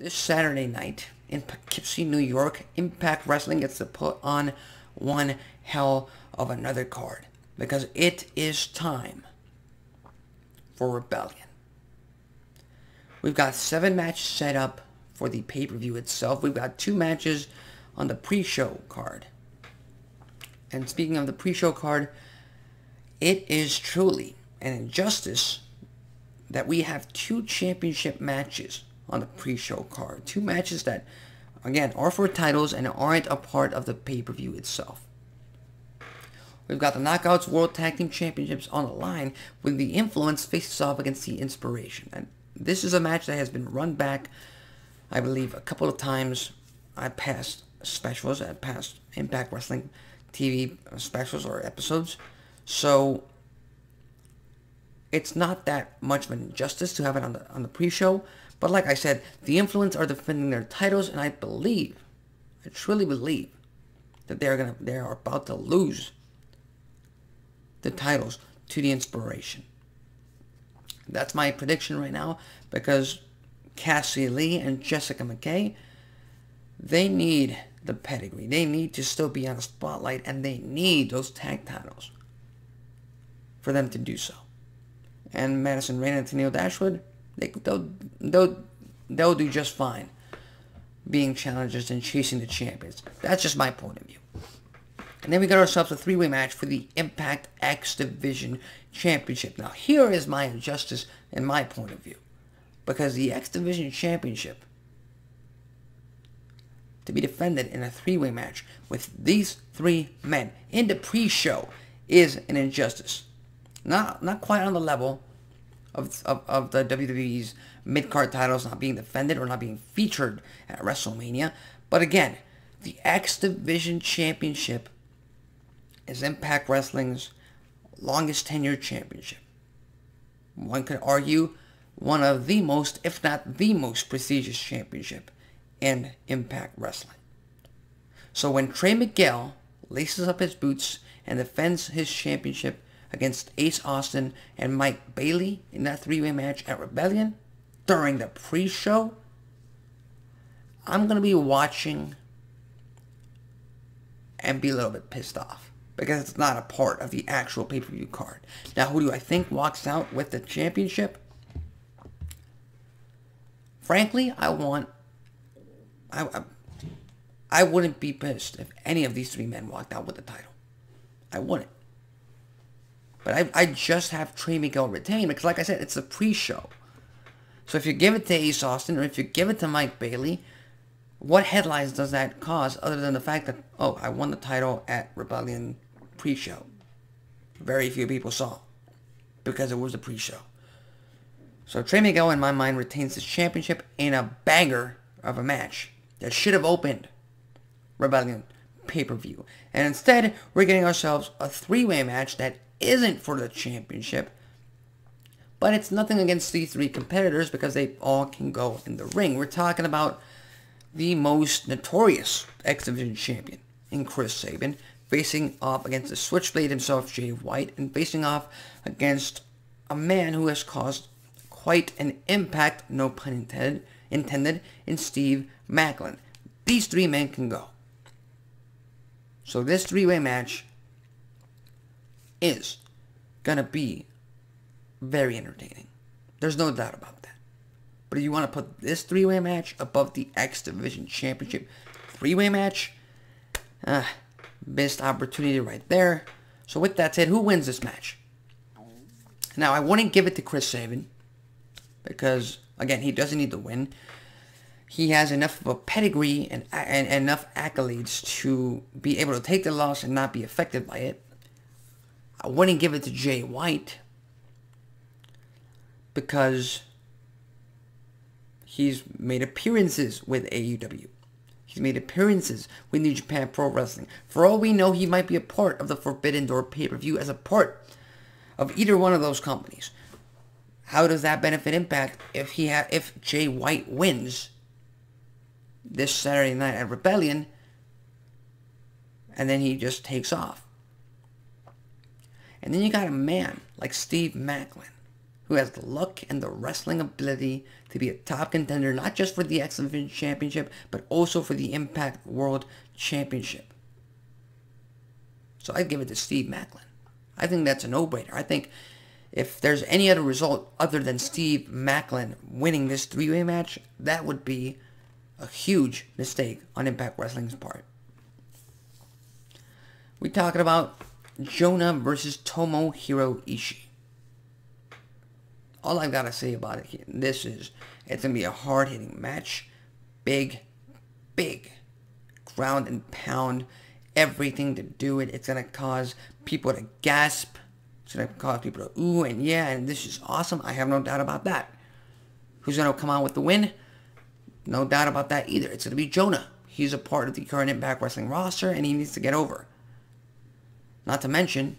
This Saturday night in Poughkeepsie, New York, Impact Wrestling gets to put on one hell of another card because it is time for Rebellion. We've got 7 matches set up for the pay-per-view itself. We've got 2 matches on the pre-show card. And speaking of the pre-show card, it is truly an injustice that we have 2 championship matches on the pre-show card. 2 matches that, again, are for titles and aren't a part of the pay-per-view itself. We've got the Knockouts World Tag Team Championships on the line when the Influence faces off against the Inspiration. And this is a match that has been run back, I believe, a couple of times at past specials, at past Impact Wrestling TV specials or episodes. So it's not that much of an injustice to have it on the pre-show. But like I said, the Influence are defending their titles, and I truly believe that they are about to lose the titles to the Inspiration. That's my prediction right now, because Cassie Lee and Jessica McKay, they need the pedigree. They need to still be on the spotlight, and they need those tag titles for them to do so. And Madison Rayne and Tennille Dashwood, they'll do just fine being challengers and chasing the champions. That's just my point of view. And then we got ourselves a 3-way match for the Impact X Division Championship. Now here is my injustice in my point of view, because the X Division Championship to be defended in a 3-way match with these 3 men in the pre-show is an injustice. Not quite on the level of the WWE's mid-card titles not being defended or not being featured at WrestleMania. But again, the X Division Championship is Impact Wrestling's longest tenured championship. One could argue one of the most, if not the most prestigious championship in Impact Wrestling. So when Trey Miguel laces up his boots and defends his championship against Ace Austin and Mike Bailey in that 3-way match at Rebellion during the pre-show, I'm going to be watching and be a little bit pissed off because it's not a part of the actual pay-per-view card. Now, who do I think walks out with the championship? Frankly, I wouldn't be pissed if any of these 3 men walked out with the title. I wouldn't. But I just have Trey Miguel retain because, like I said, it's a pre-show. So if you give it to Ace Austin or if you give it to Mike Bailey, what headlines does that cause other than the fact that, oh, I won the title at Rebellion pre-show? Very few people saw because it was a pre-show. So Trey Miguel, in my mind, retains his championship in a banger of a match that should have opened Rebellion pay-per-view. And instead, we're getting ourselves a 3-way match that isn't for the championship, but it's nothing against these 3 competitors because they all can go in the ring. We're talking about the most notorious X Division champion in Chris Sabin facing off against the Switchblade himself, Jay White, and facing off against a man who has caused quite an impact, no pun intended, in Steve Maclin. These 3 men can go. So this 3-way match is gonna be very entertaining. There's no doubt about that. But if you want to put this 3-way match above the X Division Championship 3-way match, missed opportunity right there. So with that said, who wins this match? Now, I wouldn't give it to Chris Sabin because, again, he doesn't need to win. He has enough of a pedigree and enough accolades to be able to take the loss and not be affected by it. I wouldn't give it to Jay White because he's made appearances with AEW. He's made appearances with New Japan Pro Wrestling. For all we know, he might be a part of the Forbidden Door pay-per-view as a part of either one of those companies. How does that benefit Impact if Jay White wins this Saturday night at Rebellion and then he just takes off? And then you got a man like Steve Maclin who has the luck and the wrestling ability to be a top contender, not just for the X Division Championship, but also for the Impact World Championship. So I'd give it to Steve Maclin. I think that's a no-brainer. I think if there's any other result other than Steve Maclin winning this three-way match, that would be a huge mistake on Impact Wrestling's part. We're talking about Jonah versus Tomohiro Ishii. All I've got to say about it here, it's going to be a hard-hitting match. Big ground and pound, everything to do it. It's going to cause people to gasp. It's going to cause people to ooh and yeah, and this is awesome. I have no doubt about that. Who's going to come out with the win? No doubt about that either. It's going to be Jonah. He's a part of the current Impact Wrestling roster, and he needs to get over. Not to mention,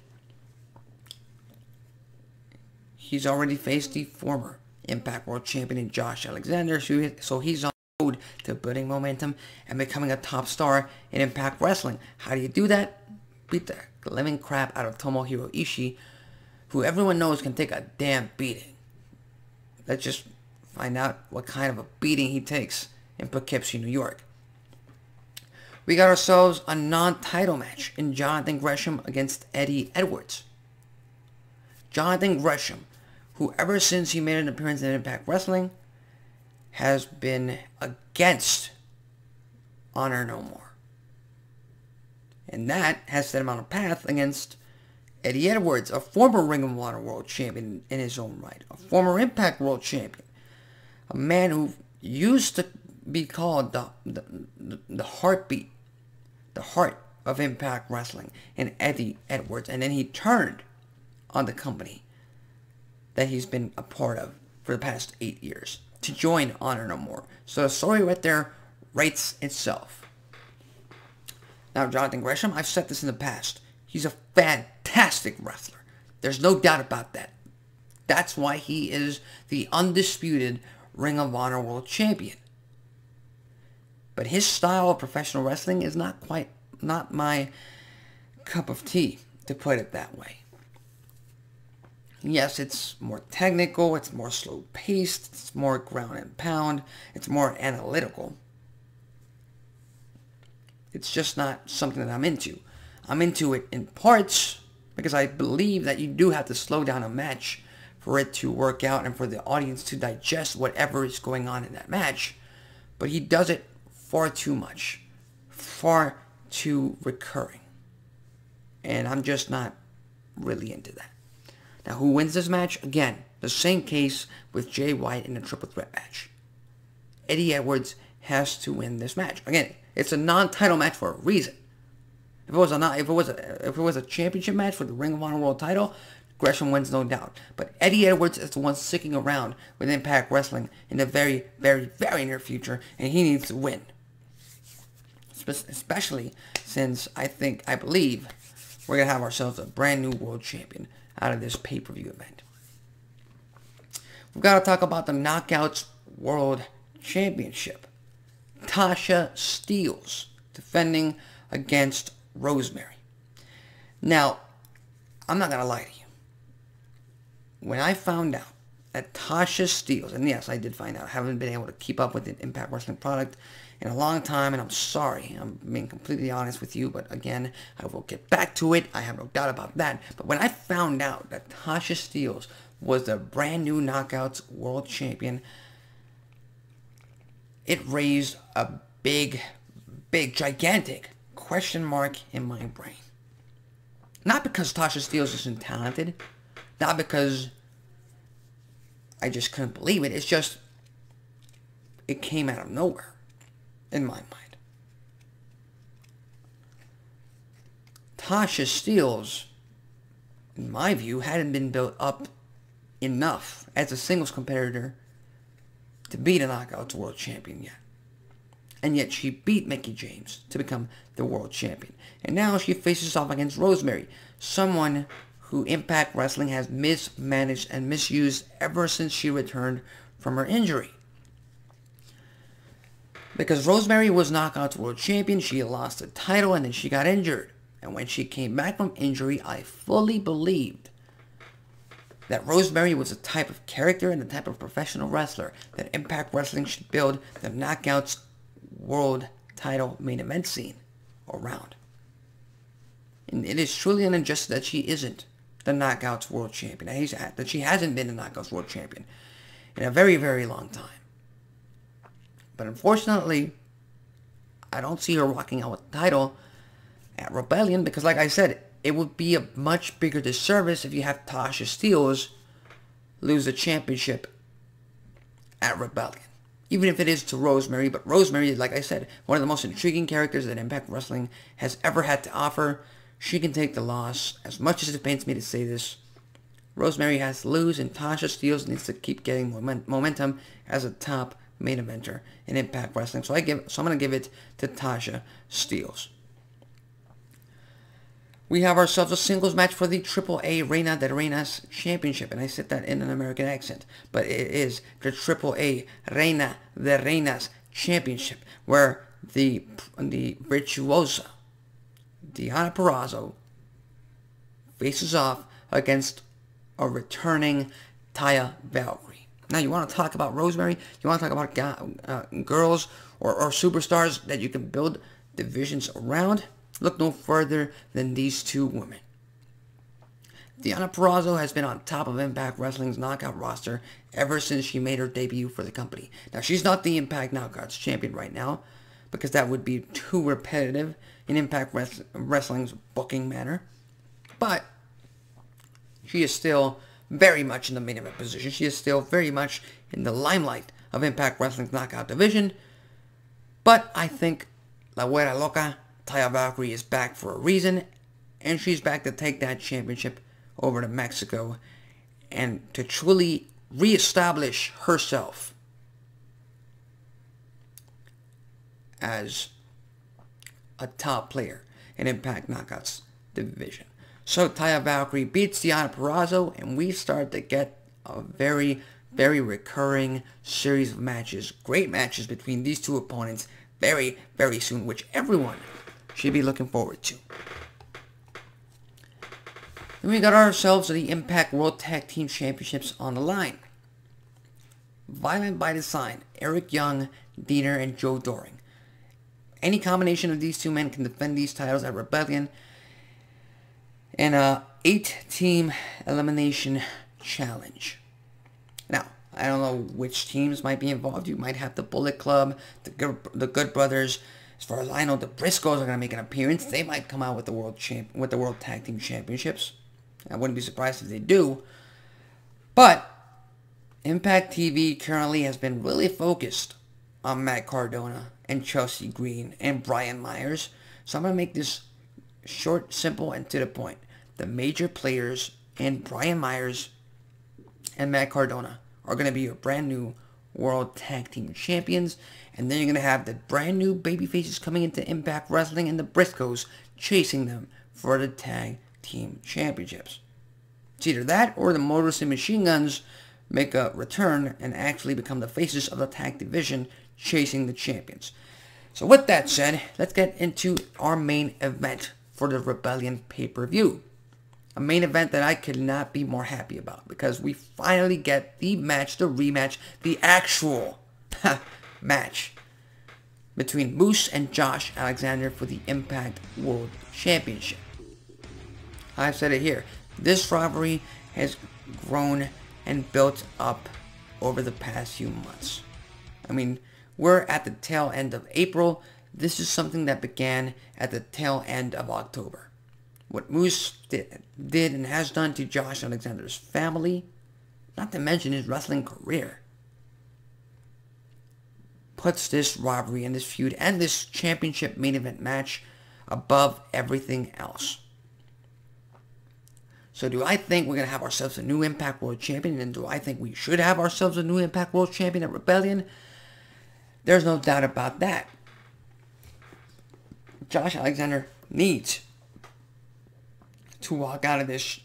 he's already faced the former Impact World Champion Josh Alexander, so he's on the road to building momentum and becoming a top star in Impact Wrestling. How do you do that? Beat the living crap out of Tomohiro Ishii, who everyone knows can take a damn beating. Let's just find out what kind of a beating he takes in Poughkeepsie, New York. We got ourselves a non-title match in Jonathan Gresham against Eddie Edwards. Jonathan Gresham, who ever since he made an appearance in Impact Wrestling, has been against Honor No More. And that has set him on a path against Eddie Edwards, a former Ring of Honor World Champion in his own right, a former Impact World Champion, a man who used to be called the heartbeat, the heart of Impact Wrestling, in Eddie Edwards, and then he turned on the company that he's been a part of for the past 8 years to join Honor No More. So the story right there writes itself. Now, Jonathan Gresham, I've said this in the past, he's a fantastic wrestler. There's no doubt about that. That's why he is the undisputed Ring of Honor World Champion. But his style of professional wrestling is not my cup of tea, to put it that way. Yes, it's more technical, it's more slow-paced, it's more ground and pound, it's more analytical. It's just not something that I'm into. I'm into it in parts because I believe that you do have to slow down a match for it to work out and for the audience to digest whatever is going on in that match. But he does it far too much, far too recurring. And I'm just not really into that. Now, who wins this match? Again, the same case with Jay White in a triple threat match. Eddie Edwards has to win this match. Again, it's a non-title match for a reason. If it was a championship match for the Ring of Honor World title, Gresham wins, no doubt. But Eddie Edwards is the one sticking around with Impact Wrestling in the very, very, very near future, and he needs to win. Especially since I believe we're going to have ourselves a brand new world champion out of this pay-per-view event. We've got to talk about the Knockouts World Championship. Tasha Steelz defending against Rosemary. Now, I'm not going to lie to you. When I found out that Tasha Steelz, and yes, I did find out, I haven't been able to keep up with the Impact Wrestling product in a long time, and I'm sorry. I'm being completely honest with you, but again, I will get back to it. I have no doubt about that. But when I found out that Tasha Steelz was the brand new Knockouts World Champion, it raised a big, gigantic question mark in my brain. Not because Tasha Steelz isn't talented, not because I just couldn't believe it. It's just, it came out of nowhere in my mind. Tasha Steelz, in my view, hadn't been built up enough as a singles competitor to beat a Knockouts World Champion yet. And yet she beat Mickie James to become the World Champion. And now she faces off against Rosemary, someone who Impact Wrestling has mismanaged and misused ever since she returned from her injury. Because Rosemary was Knockouts World Champion, she lost the title and then she got injured. And when she came back from injury, I fully believed that Rosemary was the type of character and the type of professional wrestler that Impact Wrestling should build the Knockouts World Title main event scene around. And it is truly an injustice that she isn't the Knockouts World Champion, that she hasn't been the Knockouts World Champion in a very, very long time. But unfortunately, I don't see her walking out with the title at Rebellion because, like I said, it would be a much bigger disservice if you have Tasha Steelz lose the championship at Rebellion. Even if it is to Rosemary, but Rosemary is, like I said, one of the most intriguing characters that Impact Wrestling has ever had to offer. She can take the loss. As much as it pains me to say this, Rosemary has to lose, and Tasha Steelz needs to keep getting momentum as a top main eventer in Impact Wrestling. So I'm going to give it to Tasha Steelz. We have ourselves a singles match for the AAA Reina de Reinas Championship. And I said that in an American accent. But it is the AAA Reina de Reinas Championship. Where the virtuosa, Deonna Purrazzo, faces off against a returning Taya Valkyrie. Now, you want to talk about Rosemary? You want to talk about girls or superstars that you can build divisions around? Look no further than these two women. Deonna Purrazzo has been on top of Impact Wrestling's Knockout roster ever since she made her debut for the company. Now, she's not the Impact Knockouts champion right now, because that would be too repetitive in Impact Wrestling's booking manner. But she is still very much in the main event position. She is still very much in the limelight of Impact Wrestling's Knockout division. But I think La Güera Loca, Taya Valkyrie, is back for a reason, and she's back to take that championship over to Mexico and to truly reestablish herself as a top player in Impact Knockouts division. So Taya Valkyrie beats Deonna Purrazzo, and we start to get a very, very recurring series of matches, great matches between these two opponents very, very soon, which everyone should be looking forward to. Then we got ourselves the Impact World Tag Team Championships on the line. Violent by Design, Eric Young, Diener, and Joe Doring. Any combination of these two men can defend these titles at Rebellion in a 8-team elimination challenge. Now, I don't know which teams might be involved. You might have the Bullet Club, the Good Brothers. As far as I know, the Briscoes are going to make an appearance. They might come out with the World Tag Team Championships. I wouldn't be surprised if they do. But Impact TV currently has been really focused on Matt Cardona and Chelsea Green and Brian Myers. So I'm going to make this short, simple, and to the point. The major players and Brian Myers and Matt Cardona are going to be your brand new World Tag Team Champions. And then you're going to have the brand new babyfaces coming into Impact Wrestling and the Briscoes chasing them for the Tag Team Championships. It's either that or the Motor City Machine Guns make a return and actually become the faces of the tag division chasing the champions. So with that said, let's get into our main event for the Rebellion pay-per-view. A main event that I could not be more happy about, because we finally get the match, the rematch, the actual match between Moose and Josh Alexander for the Impact World Championship. I've said it here. This rivalry has grown and built up over the past few months. I mean, we're at the tail end of April. This is something that began at the tail end of October. What Moose did and has done to Josh Alexander's family, not to mention his wrestling career, puts this rivalry and this feud and this championship main event match above everything else. So do I think we're going to have ourselves a new Impact World Champion, and do I think we should have ourselves a new Impact World Champion at Rebellion? There's no doubt about that. Josh Alexander needs to walk out of this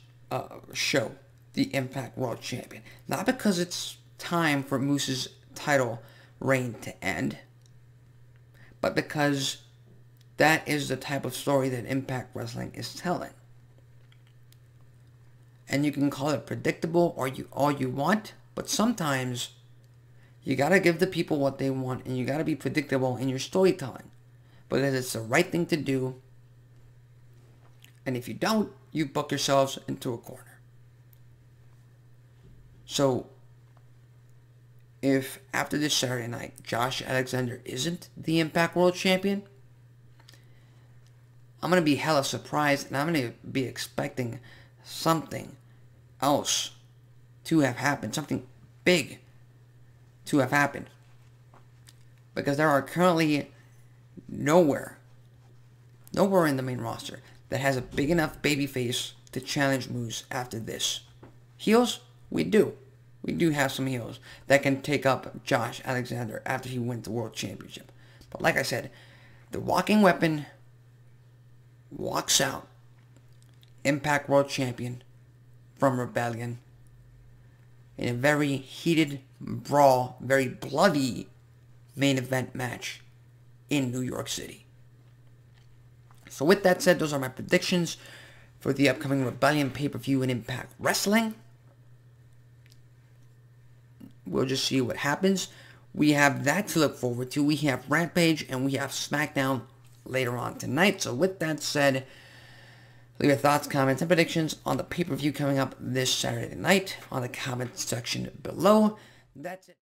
show the Impact World Champion. Not because it's time for Moose's title reign to end, but because that is the type of story that Impact Wrestling is telling. And you can call it predictable or all you want, but sometimes you gotta give the people what they want, and you gotta be predictable in your storytelling, because it's the right thing to do. And if you don't, you book yourselves into a corner. So, if after this Saturday night, Josh Alexander isn't the Impact World Champion, I'm going to be hella surprised, and I'm going to be expecting something else to have happened, something big to have happened. Because there are currently nowhere in the main roster that has a big enough babyface to challenge Moose after this. Heels? We do. We do have some heels that can take up Josh Alexander after he wins the World Championship. But like I said, the walking weapon walks out, Impact World Champion from Rebellion, in a very heated brawl, very bloody main event match in New York City. So with that said, those are my predictions for the upcoming Rebellion pay-per-view in Impact Wrestling. We'll just see what happens. We have that to look forward to. We have Rampage and we have SmackDown later on tonight. So with that said, leave your thoughts, comments, and predictions on the pay-per-view coming up this Saturday night on the comment section below. That's it.